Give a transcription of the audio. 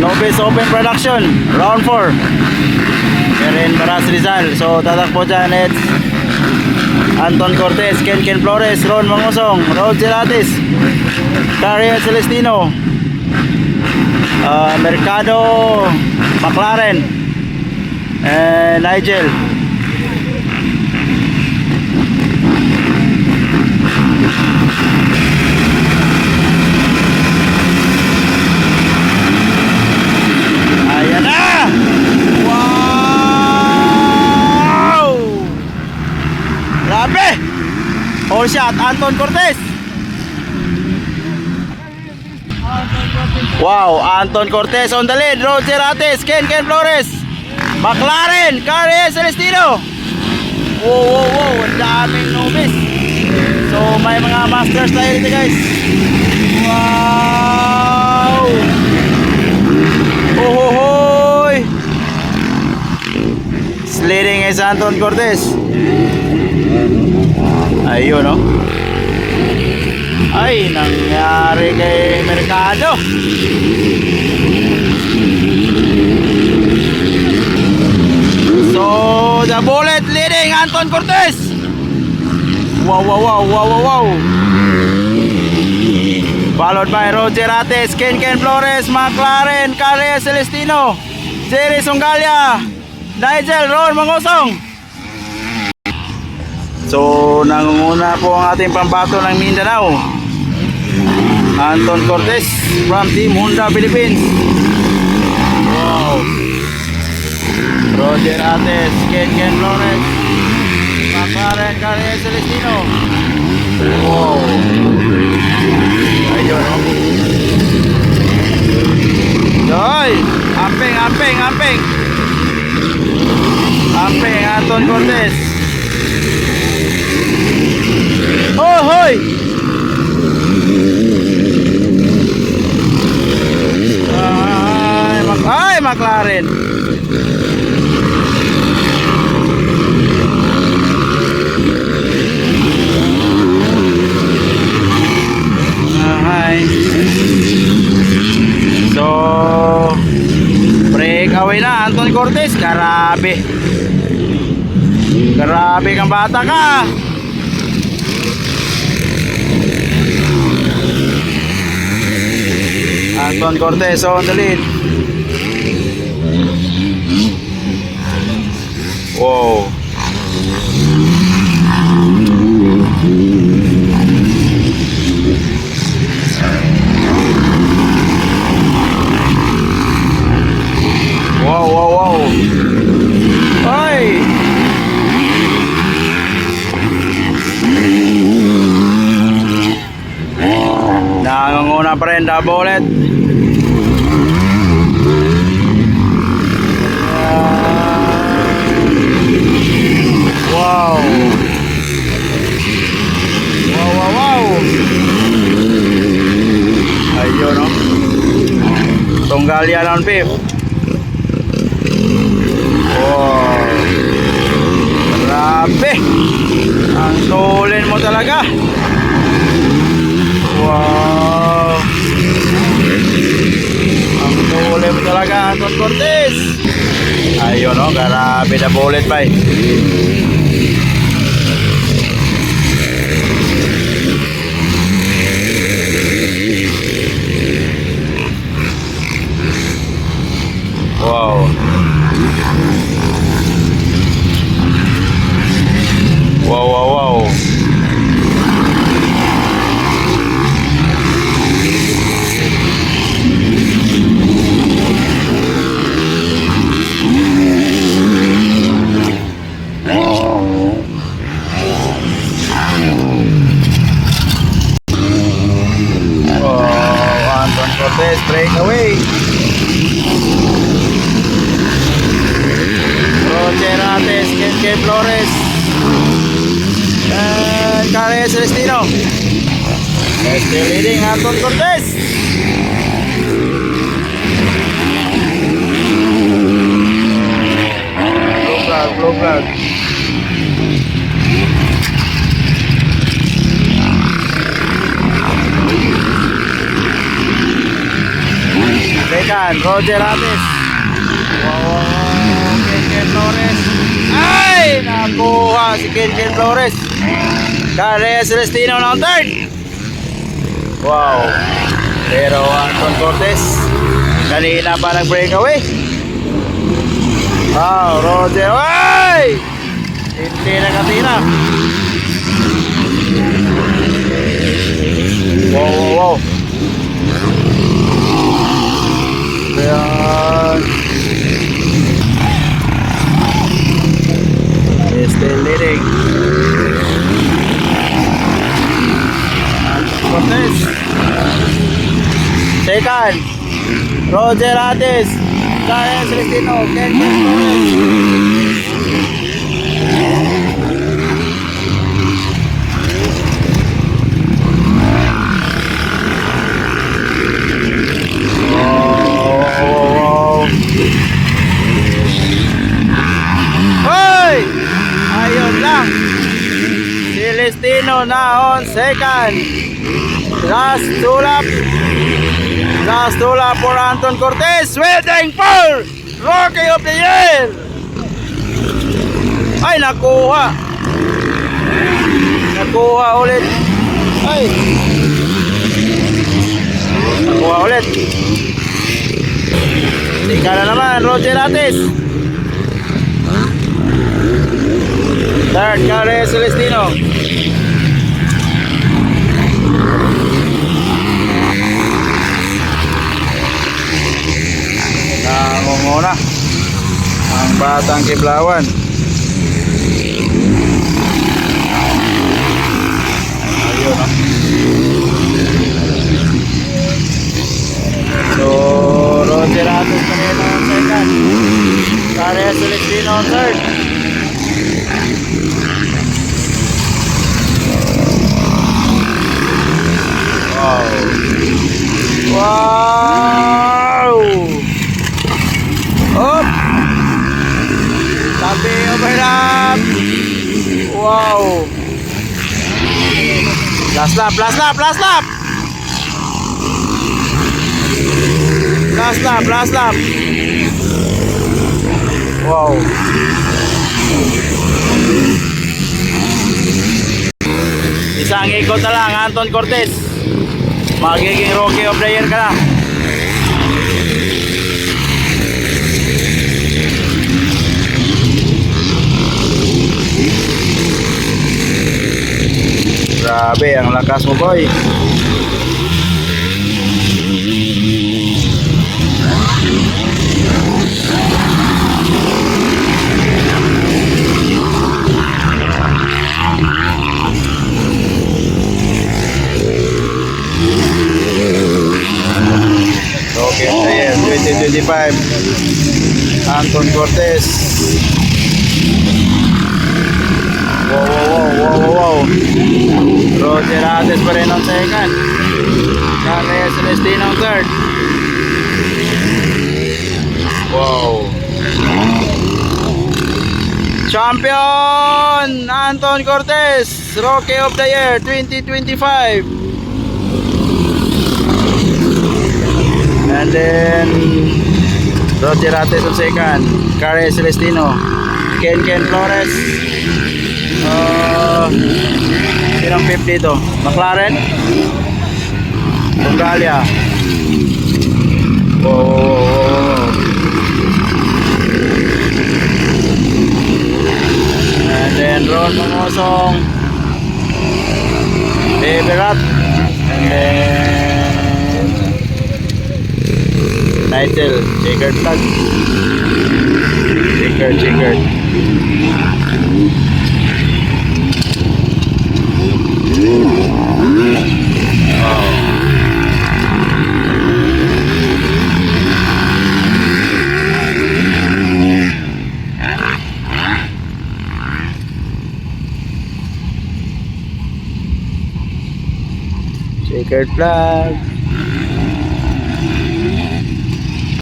Nobis Open Production, round 4. Karen Baras Rizal. So tatakbo dyan, it's Anton Cortez, Ken Flores, Ron Mangosong, Rod Geratis, Carrier Celestino, Mercado, McLaren, and Nigel. Ayan na! Wow! Grabe! All shot, Anton Cortez. Wow, Anton Cortez on the lead. Rod Geratis, Ken Flores, McLaren, Carrier Celestino. Wow, ang daming nobis. So may mga masters tayo dito, guys. Wow! Hoy! Leading is Anton Cortez. Ayun, no? Ay, nangyari kay Mercado. So, the bullet leading Anton Cortez. Wow. Followed by Rod Geratis, Ken Flores, McLaren, Carrier Celestino, Jerry Songalia, Nigel, Ron Mangosong. So, nangunguna po ang ating pambato ng Mindanao, Anton Cortez from Team Honda Philippines. Wow. Rod Geratis, Ken Flores, McLaren, Carrier Celestino. Wow. Ayun, oh. Yoy! Amping, Anton Cortez. Oh, hoy! Ay, McLaren. So, breakaway na Anton Cortez. Grabe kang bata ka. Anton Cortez on the lead. Wow. Wow. Ay! Nangunguna pa rin the bullet. Wow. Ayun, no? Songalia on fifth. Wow. Grabe. Ang tulin mo talaga. Wow. Ang tulin mo talaga, Anton Cortez. Ayun, no? Grabe na bullet pa eh. Wow. Anton Cortez breakaway. Rod Geratis, Ken Flores, and Carrier Celestino. Still leading Anton Cortez. Blue flag. Second. second, Roger Ates. Wow, Ken Flores. Ay, nakuha si Ken Flores. Carles Celestino ng third. Wow. Pero Anton Cortez kanina pa nag-breakaway. Wow, Roger. Ay! Hindi nakatira. Wow. Ayan. Still leading. Cortez. Second, Roger Ates. Carles Celestino. Ken Flores. Hoy! Ayun lang. Celestino na on second. Last two lap for Anton Cortez. Waiting for Rookie of the Year. Ay, nakuha. Nakuha ulit. Ay. Nakuha ulit. Ika na naman, Roger Ates. Third, Carles Celestino. Nangunguna ang Batang Kiblawan. Ayun, no? So, Roger Ates kanina on second. Carles Celestino on third. Wow! Up! Tabi overlap! Wow! Last lap! Wow! Isang ikot na lang, Anton Cortez. Magiging Rookie of the Year ka na. Grabe, ang lakas mo, boy. Okay, ayan, 2025 Anton Cortez. Wow. Roger Ates pa rin ang second. Carles Celestino ang third. Wow. Champion Anton Cortez, Rookie of the Year 2025. And then Roger Ates on second, Carles Celestino, Ken Flores. Sinong 50 ito? McLaren? Bungalia. And then Ron Mangosong, Beberat. And then Nigel, checkered flag. Checkered. Checkered flag.